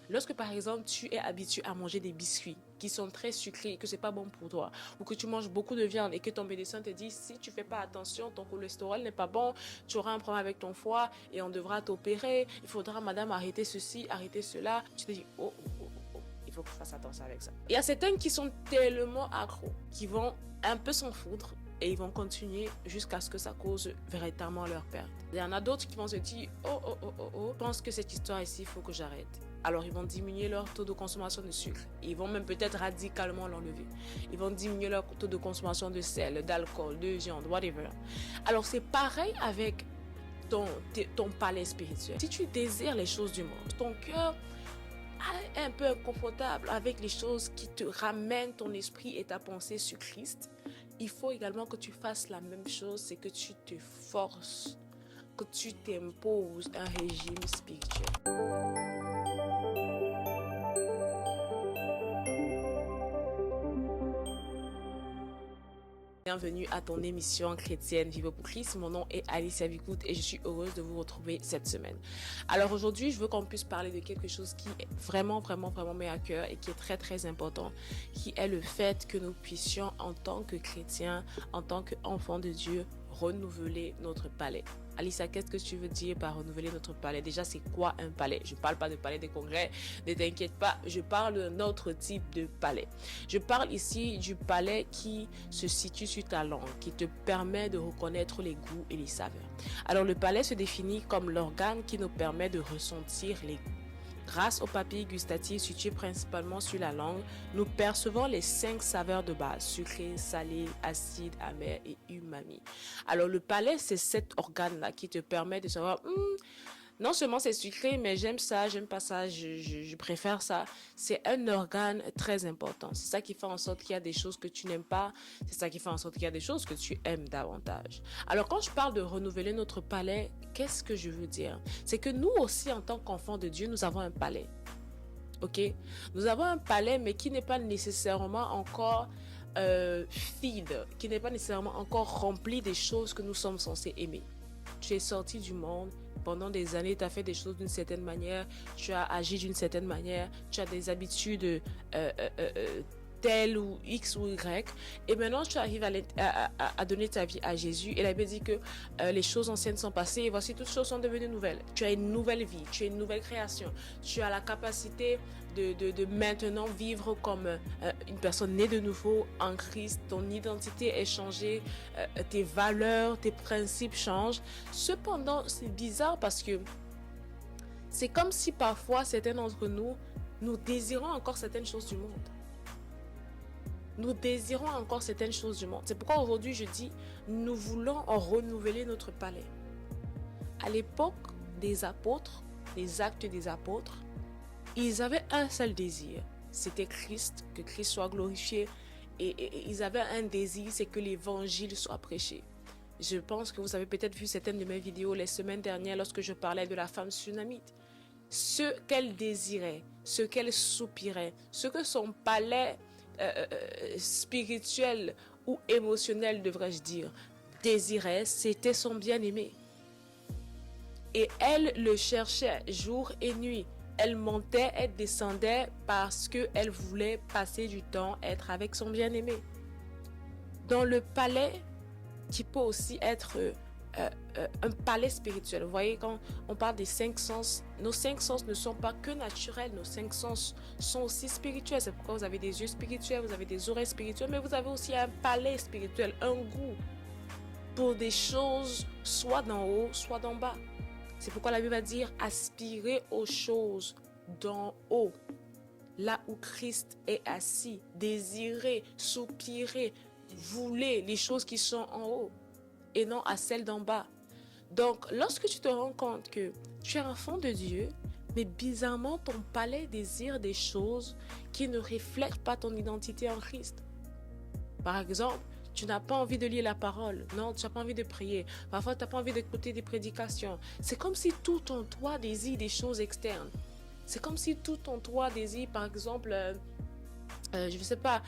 Lorsque par exemple tu es habitué à manger des biscuits qui sont très sucrés et que c'est pas bon pour toi, ou que tu manges beaucoup de viande et que ton médecin te dit si tu fais pas attention, ton cholestérol n'est pas bon, tu auras un problème avec ton foie et on devra t'opérer, il faudra madame arrêter ceci, arrêter cela, tu te dis il faut que je fasse attention avec ça. Il y a certains qui sont tellement accros, qui vont un peu s'en foutre et ils vont continuer jusqu'à ce que ça cause véritablement leur perte. Il y en a d'autres qui vont se dire je pense que cette histoire ici, il faut que j'arrête. Alors ils vont diminuer leur taux de consommation de sucre. Ils vont même peut-être radicalement l'enlever. Ils vont diminuer leur taux de consommation de sel, d'alcool, de viande, whatever. Alors c'est pareil avec ton palais spirituel. Si tu désires les choses du monde, ton cœur est un peu inconfortable avec les choses qui te ramènent ton esprit et ta pensée sur Christ, il faut également que tu fasses la même chose, c'est que tu te forces, que tu t'imposes un régime spirituel. Bienvenue à ton émission chrétienne Vivre pour Christ. Mon nom est Alicia Vicoute et je suis heureuse de vous retrouver cette semaine. Alors aujourd'hui, je veux qu'on puisse parler de quelque chose qui est vraiment met à cœur et qui est très important, qui est le fait que nous puissions en tant que chrétiens, en tant qu'enfants de Dieu, renouveler notre palais. Alicia, qu'est-ce que tu veux dire par renouveler notre palais? Déjà, c'est quoi un palais? Je ne parle pas de palais des congrès, ne t'inquiète pas, je parle d'un autre type de palais. Je parle ici du palais qui se situe sur ta langue, qui te permet de reconnaître les goûts et les saveurs. Alors, le palais se définit comme l'organe qui nous permet de ressentir les goûts. Grâce aux papilles gustatives situées principalement sur la langue, nous percevons les 5 saveurs de base, sucré, salé, acide, amer et umami. Alors le palais, c'est cet organe-là qui te permet de savoir, non seulement c'est sucré, mais j'aime ça, j'aime pas ça, je préfère ça. C'est un organe très important. C'est ça qui fait en sorte qu'il y a des choses que tu n'aimes pas. C'est ça qui fait en sorte qu'il y a des choses que tu aimes davantage. Alors quand je parle de renouveler notre palais, qu'est-ce que je veux dire? C'est que nous aussi, en tant qu'enfants de Dieu, nous avons un palais. Ok? Nous avons un palais, mais qui n'est pas nécessairement encore feed, qui n'est pas nécessairement encore rempli des choses que nous sommes censés aimer. Tu es sorti du monde. Pendant des années, tu as fait des choses d'une certaine manière, tu as agi d'une certaine manière, tu as des habitudes telles ou X ou Y. Et maintenant, tu arrives à donner ta vie à Jésus. Et la Bible dit que les choses anciennes sont passées et voici toutes choses sont devenues nouvelles. Tu as une nouvelle vie, tu as une nouvelle création. Tu as la capacité de maintenant vivre comme une personne née de nouveau en Christ. Ton identité est changée, tes valeurs, tes principes changent. Cependant, c'est bizarre parce que c'est comme si parfois certains d'entre nous, nous désirons encore certaines choses du monde. Nous désirons encore certaines choses du monde. C'est pourquoi aujourd'hui je dis, nous voulons en renouveler notre palais. À l'époque des apôtres, les actes des apôtres, ils avaient un seul désir. C'était Christ, que Christ soit glorifié. Et ils avaient un désir, c'est que l'évangile soit prêché. Je pense que vous avez peut-être vu certaines de mes vidéos les semaines dernières lorsque je parlais de la femme sunamite. Ce qu'elle désirait, ce qu'elle soupirait, ce que son palais spirituel ou émotionnel, devrais-je dire, désirait, c'était son bien-aimé. Et elle le cherchait jour et nuit. Elle montait, elle descendait parce qu'elle voulait passer du temps, être avec son bien-aimé. Dans le palais, qui peut aussi être un palais spirituel. Vous voyez, quand on parle des 5 sens, nos 5 sens ne sont pas que naturels, nos 5 sens sont aussi spirituels. C'est pourquoi vous avez des yeux spirituels, vous avez des oreilles spirituelles, mais vous avez aussi un palais spirituel, un goût pour des choses soit d'en haut, soit d'en bas. C'est pourquoi la Bible va dire aspirer aux choses d'en haut, là où Christ est assis, désirer, soupirer, vouler les choses qui sont en haut et non à celles d'en bas. Donc, lorsque tu te rends compte que tu es enfant de Dieu, mais bizarrement, ton palais désire des choses qui ne reflètent pas ton identité en Christ. Par exemple, tu n'as pas envie de lire la parole. Non, tu n'as pas envie de prier. Parfois, tu n'as pas envie d'écouter des prédications. C'est comme si tout en toi désire des choses externes. C'est comme si tout en toi désire, par exemple, Je ne sais pas,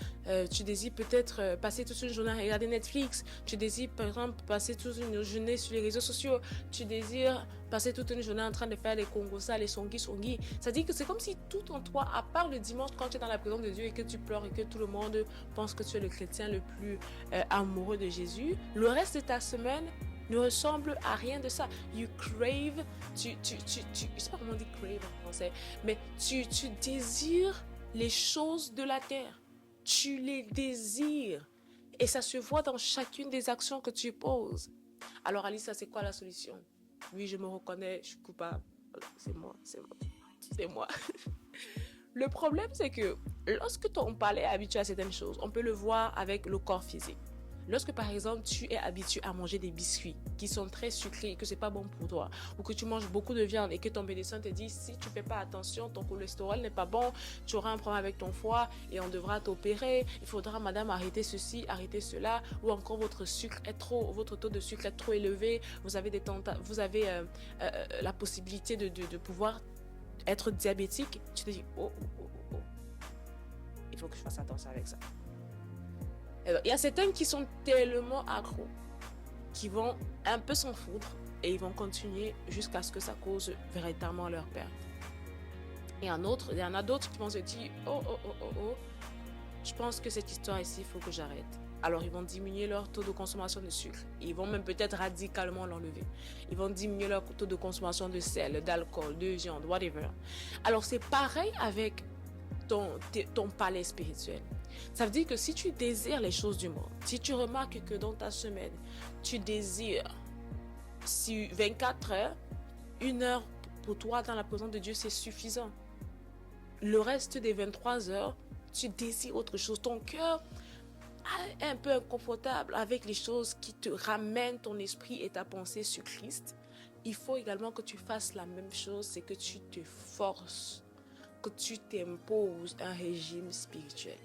tu désires peut-être passer toute une journée à regarder Netflix, tu désires par exemple passer toute une journée sur les réseaux sociaux, tu désires passer toute une journée en train de faire les kongosa, les songi. Ça dit que c'est comme si tout en toi, à part le dimanche quand tu es dans la présence de Dieu et que tu pleures et que tout le monde pense que tu es le chrétien le plus amoureux de Jésus, le reste de ta semaine ne ressemble à rien de ça. You crave, je sais pas comment on dit crave en français, mais tu désires les choses de la terre. Tu les désires. Et ça se voit dans chacune des actions que tu poses. Alors Alissa, c'est quoi la solution? Oui, je me reconnais, je suis coupable. C'est moi, c'est moi, c'est moi. Le problème, c'est que lorsque ton palais est habitué à certaines choses, on peut le voir avec le corps physique. Lorsque par exemple tu es habitué à manger des biscuits qui sont très sucrés et que c'est pas bon pour toi, ou que tu manges beaucoup de viande et que ton médecin te dit si tu fais pas attention, ton cholestérol n'est pas bon, tu auras un problème avec ton foie et on devra t'opérer, il faudra madame arrêter ceci, arrêter cela, ou encore votre taux de sucre est trop élevé, vous avez la possibilité de pouvoir être diabétique, tu te dis oh, il faut que je fasse attention avec ça. Alors, il y a certains qui sont tellement accros qui vont un peu s'en foutre et ils vont continuer jusqu'à ce que ça cause véritablement leur perte. Et il y en a d'autres qui vont se dire oh, je pense que cette histoire ici, il faut que j'arrête. Alors ils vont diminuer leur taux de consommation de sucre. Ils vont même peut-être radicalement l'enlever. Ils vont diminuer leur taux de consommation de sel, d'alcool, de viande, whatever. Alors c'est pareil avec ton palais spirituel. Ça veut dire que si tu désires les choses du monde, si tu remarques que dans ta semaine, tu désires si 24 heures, 1 heure pour toi dans la présence de Dieu, c'est suffisant. Le reste des 23 heures, tu désires autre chose. Ton cœur est un peu inconfortable avec les choses qui te ramènent ton esprit et ta pensée sur Christ. Il faut également que tu fasses la même chose, c'est que tu te forces, que tu t'imposes un régime spirituel.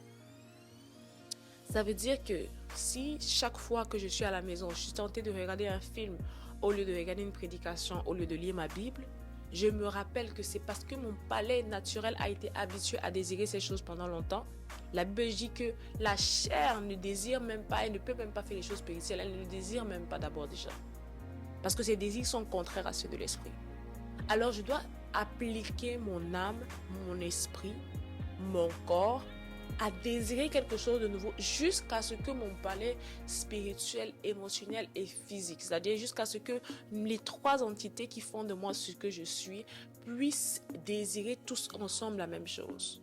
Ça veut dire que si chaque fois que je suis à la maison, je suis tentée de regarder un film au lieu de regarder une prédication, au lieu de lire ma Bible, je me rappelle que c'est parce que mon palais naturel a été habitué à désirer ces choses pendant longtemps. La Bible dit que la chair ne désire même pas, elle ne peut même pas faire les choses spirituelles, elle ne désire même pas d'abord déjà. Parce que ses désirs sont contraires à ceux de l'esprit. Alors je dois appliquer mon âme, mon esprit, mon corps, à désirer quelque chose de nouveau jusqu'à ce que mon palais spirituel, émotionnel et physique, c'est-à-dire jusqu'à ce que les 3 entités qui font de moi ce que je suis puissent désirer tous ensemble la même chose.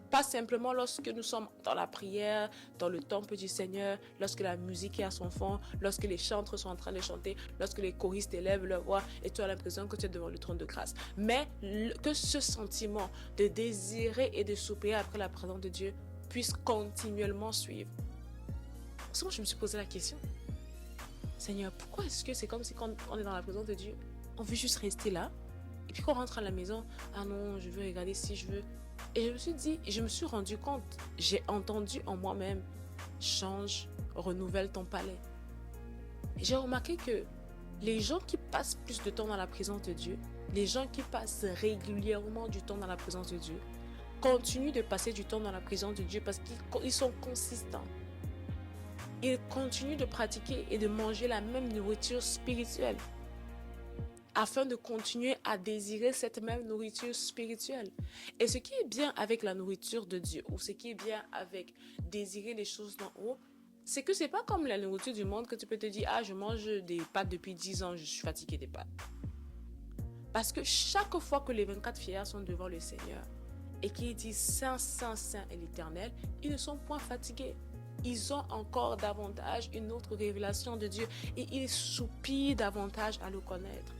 Pas simplement lorsque nous sommes dans la prière, dans le temple du Seigneur, lorsque la musique est à son fond, lorsque les chantres sont en train de chanter, lorsque les choristes élèvent leur voix et tu as l'impression que tu es devant le trône de grâce. Mais que ce sentiment de désirer et de soupirer après la présence de Dieu puisse continuellement suivre. Souvent, je me suis posé la question. Seigneur, pourquoi est-ce que c'est comme si quand on est dans la présence de Dieu, on veut juste rester là et puis quand on rentre à la maison, ah non, je veux regarder si je veux. Et je me suis dit, je me suis rendu compte, j'ai entendu en moi-même, change, renouvelle ton palais. Et j'ai remarqué que les gens qui passent plus de temps dans la présence de Dieu, les gens qui passent régulièrement du temps dans la présence de Dieu, continuent de passer du temps dans la présence de Dieu parce qu'ils sont consistants. Ils continuent de pratiquer et de manger la même nourriture spirituelle afin de continuer à désirer cette même nourriture spirituelle. Et ce qui est bien avec la nourriture de Dieu, ou ce qui est bien avec désirer les choses d'en haut, c'est que c'est pas comme la nourriture du monde que tu peux te dire, ah, je mange des pâtes depuis 10 ans, je suis fatigué des pâtes. Parce que chaque fois que les 24 vieillards sont devant le Seigneur et qu'ils disent Saint, Saint, Saint est l'Éternel, ils ne sont point fatigués. Ils ont encore davantage une autre révélation de Dieu et ils soupirent davantage à le connaître.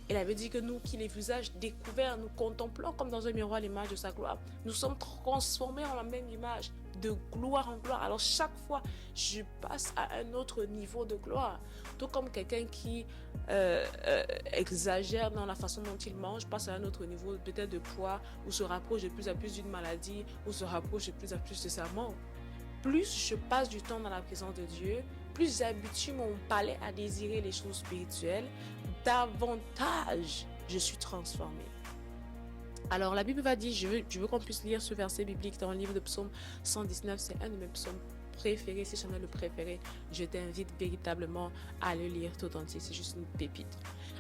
Elle avait dit que nous, qui les visages découverts, nous contemplons comme dans un miroir l'image de sa gloire. Nous sommes transformés en la même image, de gloire en gloire. Alors chaque fois, je passe à un autre niveau de gloire. Tout comme quelqu'un qui exagère dans la façon dont il mange, passe à un autre niveau peut-être de poids, ou se rapproche de plus en plus d'une maladie, ou se rapproche de plus en plus de sa mort. Plus je passe du temps dans la présence de Dieu, plus j'habitue mon palais à désirer les choses spirituelles, davantage je suis transformée. Alors la Bible va dire, je veux qu'on puisse lire ce verset biblique dans le livre de Psaume 119, c'est un de mes psaumes préférés, si j'en ai le préféré, je t'invite véritablement à le lire tout entier, c'est juste une pépite.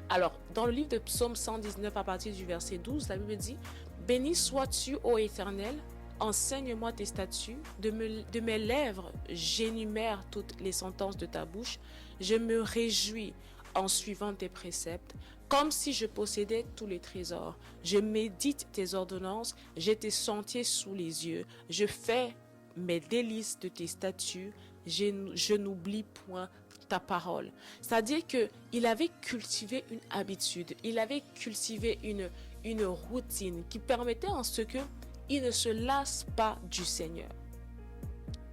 Alors, dans le livre de Psaume 119, à partir du verset 12, la Bible dit, béni sois-tu, ô Éternel, enseigne-moi tes statuts, de mes lèvres, j'énumère toutes les sentences de ta bouche, je me réjouis en suivant tes préceptes, comme si je possédais tous les trésors. Je médite tes ordonnances, j'ai tes sentiers sous les yeux, je fais mes délices de tes statuts, je n'oublie point ta parole. C'est-à-dire qu'il avait cultivé une habitude, il avait cultivé une routine qui permettait en ce que il ne se lasse pas du Seigneur.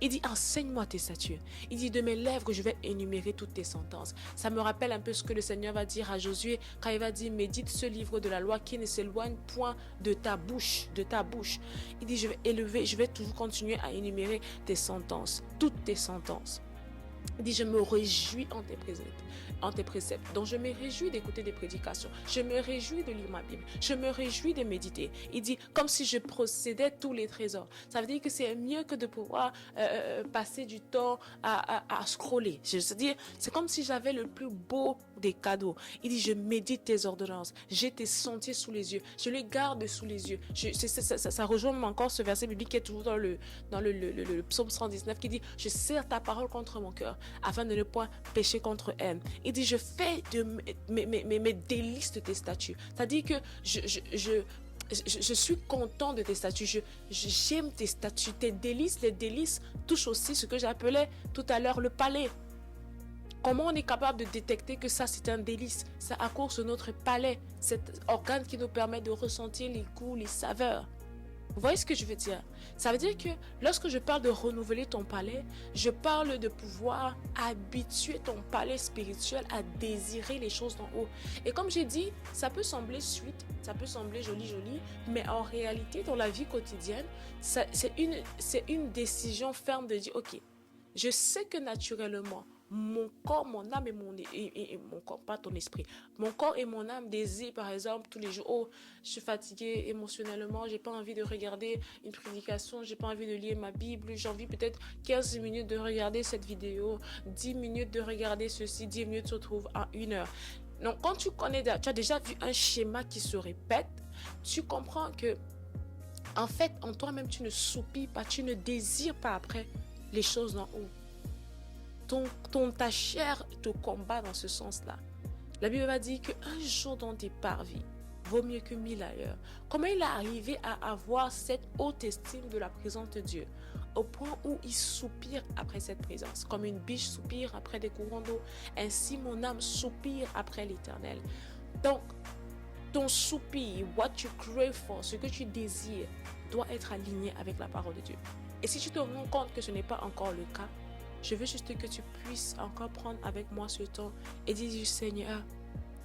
Il dit, enseigne-moi tes statuts. Il dit, de mes lèvres, je vais énumérer toutes tes sentences. Ça me rappelle un peu ce que le Seigneur va dire à Josué quand il va dire, médite ce livre de la loi qui ne s'éloigne point de ta bouche, de ta bouche. Il dit, je vais toujours continuer à énumérer tes sentences, toutes tes sentences. Il dit, je me réjouis en tes préceptes. Donc, je me réjouis d'écouter des prédications. Je me réjouis de lire ma Bible. Je me réjouis de méditer. Il dit, comme si je possédais tous les trésors. Ça veut dire que c'est mieux que de pouvoir passer du temps à scroller. C'est-à-dire, c'est comme si j'avais le plus beau des cadeaux. Il dit, je médite tes ordonnances. J'ai tes sentiers sous les yeux. Je les garde sous les yeux. Ça rejoint encore ce verset biblique qui est toujours dans le psaume 119 qui dit, je serre ta parole contre mon cœur afin de ne point pécher contre elle. Il dit, je fais de mes délices de tes statuts. C'est-à-dire que je suis content de tes statuts. J'aime tes statuts, tes délices. Les délices touchent aussi ce que j'appelais tout à l'heure le palais. Comment on est capable de détecter que ça c'est un délice? Ça accourt sur notre palais, cet organe qui nous permet de ressentir les goûts, les saveurs. Vous voyez ce que je veux dire? Ça veut dire que lorsque je parle de renouveler ton palais, je parle de pouvoir habituer ton palais spirituel à désirer les choses d'en haut. Et comme j'ai dit, ça peut sembler sweet, ça peut sembler joli, mais en réalité, dans la vie quotidienne, c'est une décision ferme de dire, ok, je sais que naturellement, mon corps, mon âme et mon corps, pas ton esprit. Mon corps et mon âme désirent, par exemple, tous les jours, oh, je suis fatiguée émotionnellement, j'ai pas envie de regarder une prédication, j'ai pas envie de lire ma Bible, j'ai envie peut-être 15 minutes de regarder cette vidéo, 10 minutes de regarder ceci, 10 minutes se retrouvent en 1 heure. Donc, quand tu as déjà vu un schéma qui se répète, tu comprends que, en fait, en toi-même, tu ne soupires pas, tu ne désires pas après les choses d'en haut. Ta chair te combat dans ce sens-là. La Bible va dire qu'un jour dans tes parvis vaut mieux que 1000 ailleurs. Comment il est arrivé à avoir cette haute estime de la présence de Dieu au point où il soupire après cette présence, comme une biche soupire après des courants d'eau, ainsi mon âme soupire après l'Éternel. Donc, ton soupir, what you crave for, ce que tu désires, doit être aligné avec la parole de Dieu. Et si tu te rends compte que ce n'est pas encore le cas, je veux juste que tu puisses encore prendre avec moi ce temps et dire, Seigneur,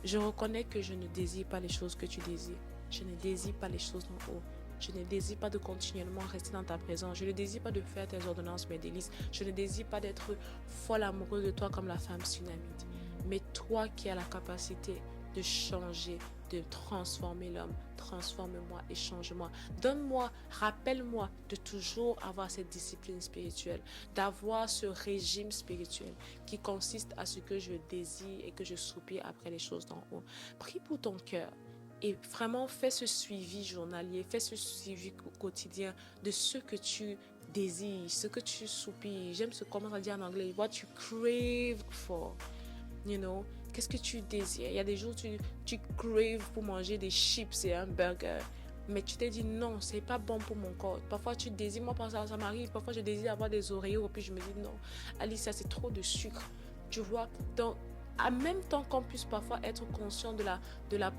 je reconnais que je ne désire pas les choses que tu désires. Je ne désire pas les choses d'en haut. Je ne désire pas de continuellement rester dans ta présence. Je ne désire pas de faire tes ordonnances, mes délices. Je ne désire pas d'être folle amoureuse de toi comme la femme sunamite. Mais toi qui as la capacité de changer, de transformer l'homme, transforme-moi et change-moi. Donne-moi, rappelle-moi de toujours avoir cette discipline spirituelle, d'avoir ce régime spirituel qui consiste à ce que je désire et que je soupire après les choses d'en haut. Prie pour ton cœur. Et vraiment, fais ce suivi journalier, fais ce suivi quotidien de ce que tu désires, ce que tu soupires. J'aime ce comment on dit en anglais, what you crave for. You know, qu'est-ce que tu désires? Il y a des jours tu craves pour manger des chips et un burger. Mais tu t'es dit non, c'est pas bon pour mon corps. Parfois tu désires, moi ça m'arrive, parfois je désire avoir des Oreos, puis je me dis non, Alice, ça c'est trop de sucre. Tu vois, donc en même temps qu'on puisse parfois être conscient de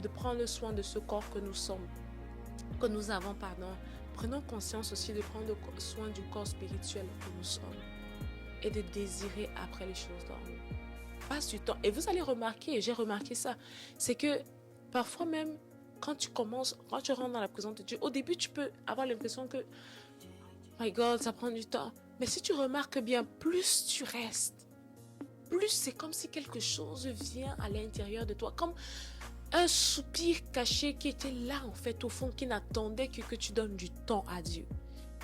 prendre soin de ce corps que nous avons, prenons conscience aussi de prendre soin du corps spirituel que nous sommes et de désirer après les choses d'en haut. Passe du temps. Et vous allez remarquer, j'ai remarqué ça, c'est que parfois même, quand tu rentres dans la présence de Dieu, au début, tu peux avoir l'impression que, my God, ça prend du temps. Mais si tu remarques bien, plus tu restes, plus c'est comme si quelque chose vient à l'intérieur de toi. Comme Un soupir caché qui était là en fait au fond, qui n'attendait que tu donnes du temps à Dieu.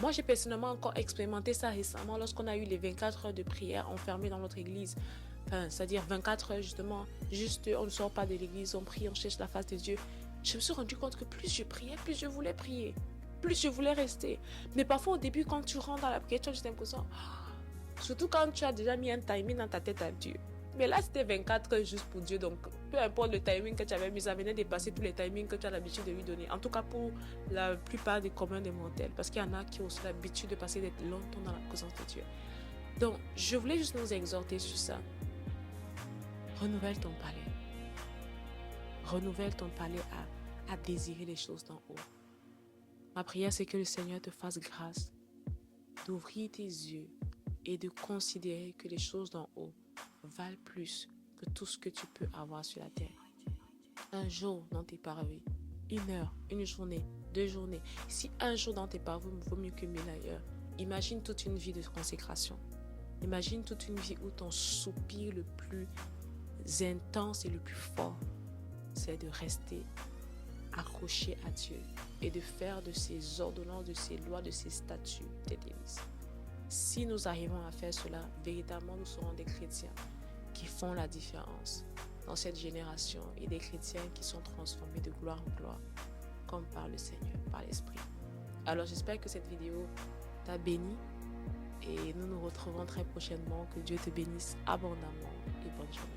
Moi, j'ai personnellement encore expérimenté ça récemment lorsqu'on a eu les 24 heures de prière enfermées dans notre église. Enfin, c'est-à-dire 24 heures justement, juste on ne sort pas de l'église, on prie, on cherche la face de Dieu. Je me suis rendu compte que plus je priais, plus je voulais prier, plus je voulais rester. Mais parfois au début, quand tu rentres dans la prière, tu as juste l'impression, surtout quand tu as déjà mis un timing dans ta tête à Dieu. Mais là, c'était 24 heures juste pour Dieu. Donc, peu importe le timing que tu avais mis, ça venait dépasser tous les timings que tu as l'habitude de lui donner. En tout cas, pour la plupart des communs des mortels. Parce qu'il y en a qui ont aussi l'habitude de passer d'être longtemps dans la présence de Dieu. Donc, je voulais juste nous exhorter sur ça. Renouvelle ton palais. Renouvelle ton palais à désirer les choses d'en haut. Ma prière, c'est que le Seigneur te fasse grâce d'ouvrir tes yeux et de considérer que les choses d'en haut valent plus que tout ce que tu peux avoir sur la terre. Un jour dans tes parvis, une heure, une journée, 2 journées. Si un jour dans tes parvis vaut mieux que 1000 ailleurs, imagine toute une vie de consécration. Imagine toute une vie où ton soupir le plus intense et le plus fort, c'est de rester accroché à Dieu et de faire de ses ordonnances, de ses lois, de ses statuts des délices. Si nous arrivons à faire cela, véritablement nous serons des chrétiens qui font la différence dans cette génération et des chrétiens qui sont transformés de gloire en gloire, comme par le Seigneur, par l'Esprit. Alors j'espère que cette vidéo t'a béni et nous nous retrouvons très prochainement. Que Dieu te bénisse abondamment et bonne journée.